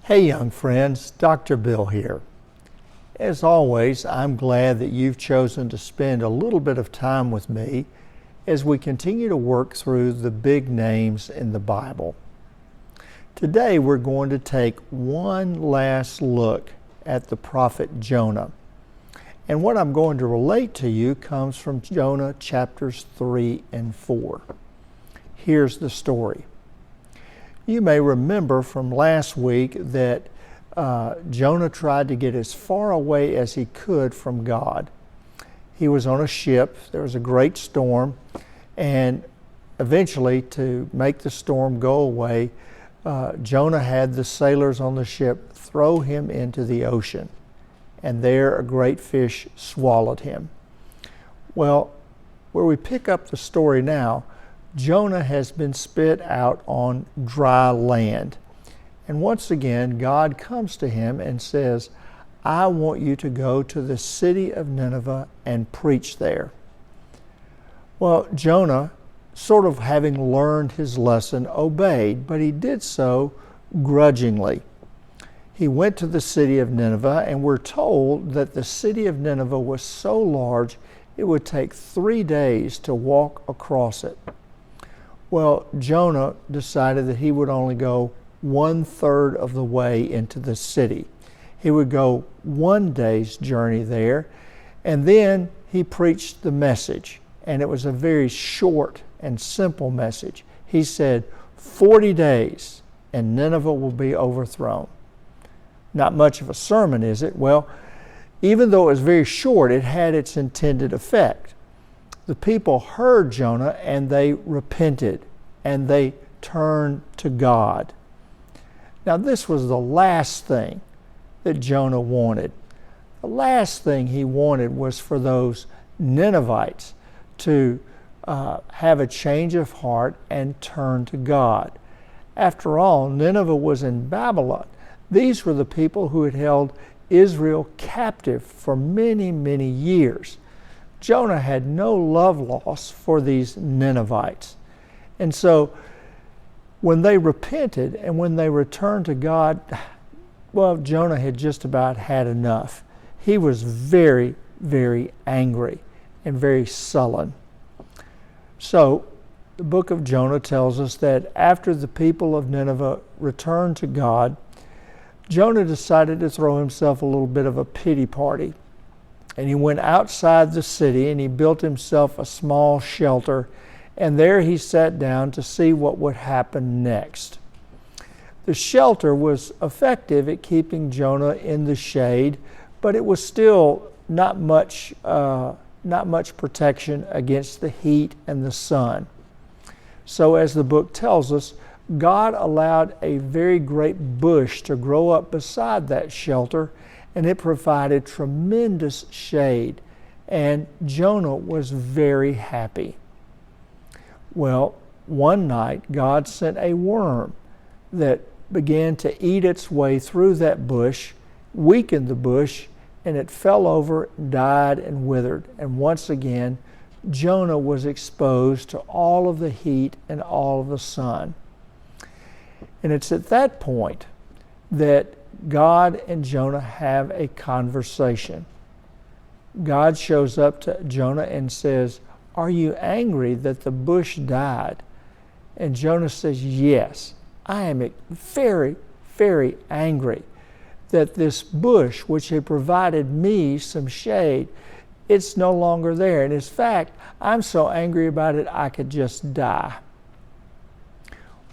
Hey young friends, Dr. Bill here. As always, I'm glad that you've chosen to spend a little bit of time with me as we continue to work through the big names in the Bible. Today we're going to take one last look at the prophet Jonah. And what I'm going to relate to you comes from Jonah chapters 3 and 4. Here's the story. You may remember from last week that Jonah tried to get as far away as he could from God. He was on a ship, there was a great storm, and eventually, to make the storm go away, Jonah had the sailors on the ship throw him into the ocean, and there a great fish swallowed him. Well, where we pick up the story now, Jonah has been spit out on dry land. And once again, God comes to him and says, I want you to go to the city of Nineveh and preach there. Well, Jonah, sort of having learned his lesson, obeyed, but he did so grudgingly. He went to the city of Nineveh, and we're told that the city of Nineveh was so large it would take 3 days to walk across it. Well, Jonah decided that he would only go 1/3 of the way into the city. He would go 1 day's journey there, and then he preached the message. And it was a very short and simple message. He said, 40 days and Nineveh will be overthrown. Not much of a sermon, is it? Well, even though it was very short, it had its intended effect. The people heard Jonah and they repented and they turned to God. Now, this was the last thing that Jonah wanted. The last thing he wanted was for those Ninevites to have a change of heart and turn to God. After all, Nineveh was in Babylon. These were the people who had held Israel captive for many, many years. Jonah had no love lost for these Ninevites. And so when they repented and when they returned to God, well, Jonah had just about had enough. He was very, very angry and very sullen. So the book of Jonah tells us that after the people of Nineveh returned to God, Jonah decided to throw himself a little bit of a pity party. And he went outside the city and he built himself a small shelter, and there he sat down to see what would happen next. The shelter was effective at keeping Jonah in the shade, but it was still not much protection against the heat and the sun. So as the book tells us, God allowed a very great bush to grow up beside that shelter, and it provided tremendous shade, and Jonah was very happy. Well, one night God sent a worm that began to eat its way through that bush, weakened the bush, and it fell over, died, and withered. And once again, Jonah was exposed to all of the heat and all of the sun. And it's at that point that God and Jonah have a conversation. God shows up to Jonah and says, are you angry that the bush died? And Jonah says, yes, I am very, very angry that this bush, which had provided me some shade, it's no longer there. And in fact, I'm so angry about it, I could just die.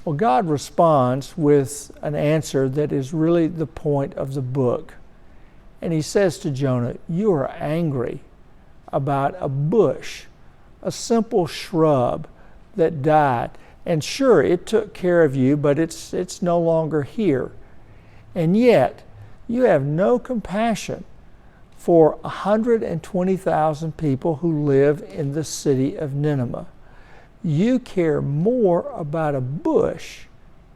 Well, God responds with an answer that is really the point of the book. And he says to Jonah, you are angry about a bush, a simple shrub that died. And sure, it took care of you, but it's no longer here. And yet, you have no compassion for 120,000 people who live in the city of Nineveh. You care more about a bush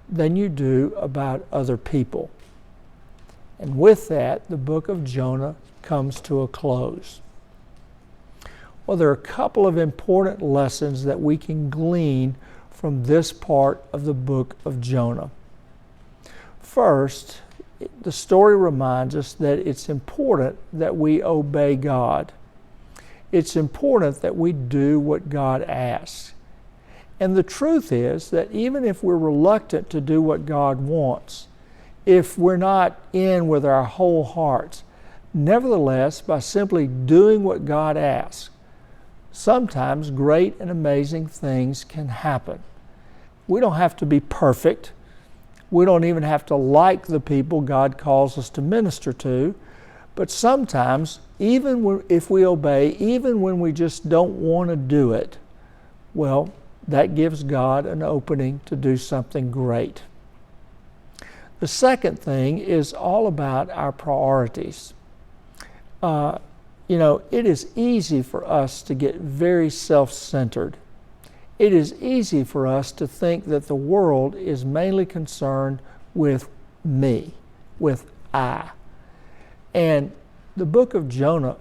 than you do about other people. And with that, the book of Jonah comes to a close. Well, there are a couple of important lessons that we can glean from this part of the book of Jonah. First, the story reminds us that it's important that we obey God. It's important that we do what God asks. And the truth is that even if we're reluctant to do what God wants, if we're not in with our whole hearts, nevertheless, by simply doing what God asks, sometimes great and amazing things can happen. We don't have to be perfect. We don't even have to like the people God calls us to minister to. But sometimes, even if we obey, even when we just don't want to do it, well, that gives God an opening to do something great. The second thing is all about our priorities. It is easy for us to get very self-centered. It is easy for us to think that the world is mainly concerned with me, with I. And the book of Jonah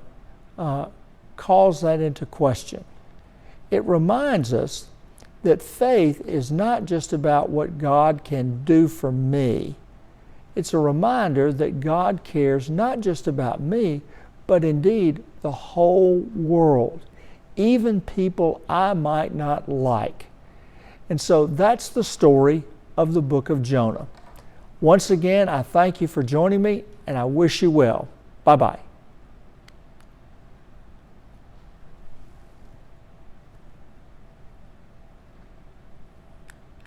calls that into question. It reminds us that faith is not just about what God can do for me. It's a reminder that God cares not just about me, but indeed the whole world, even people I might not like. And so that's the story of the book of Jonah. Once again, I thank you for joining me, and I wish you well. Bye-bye.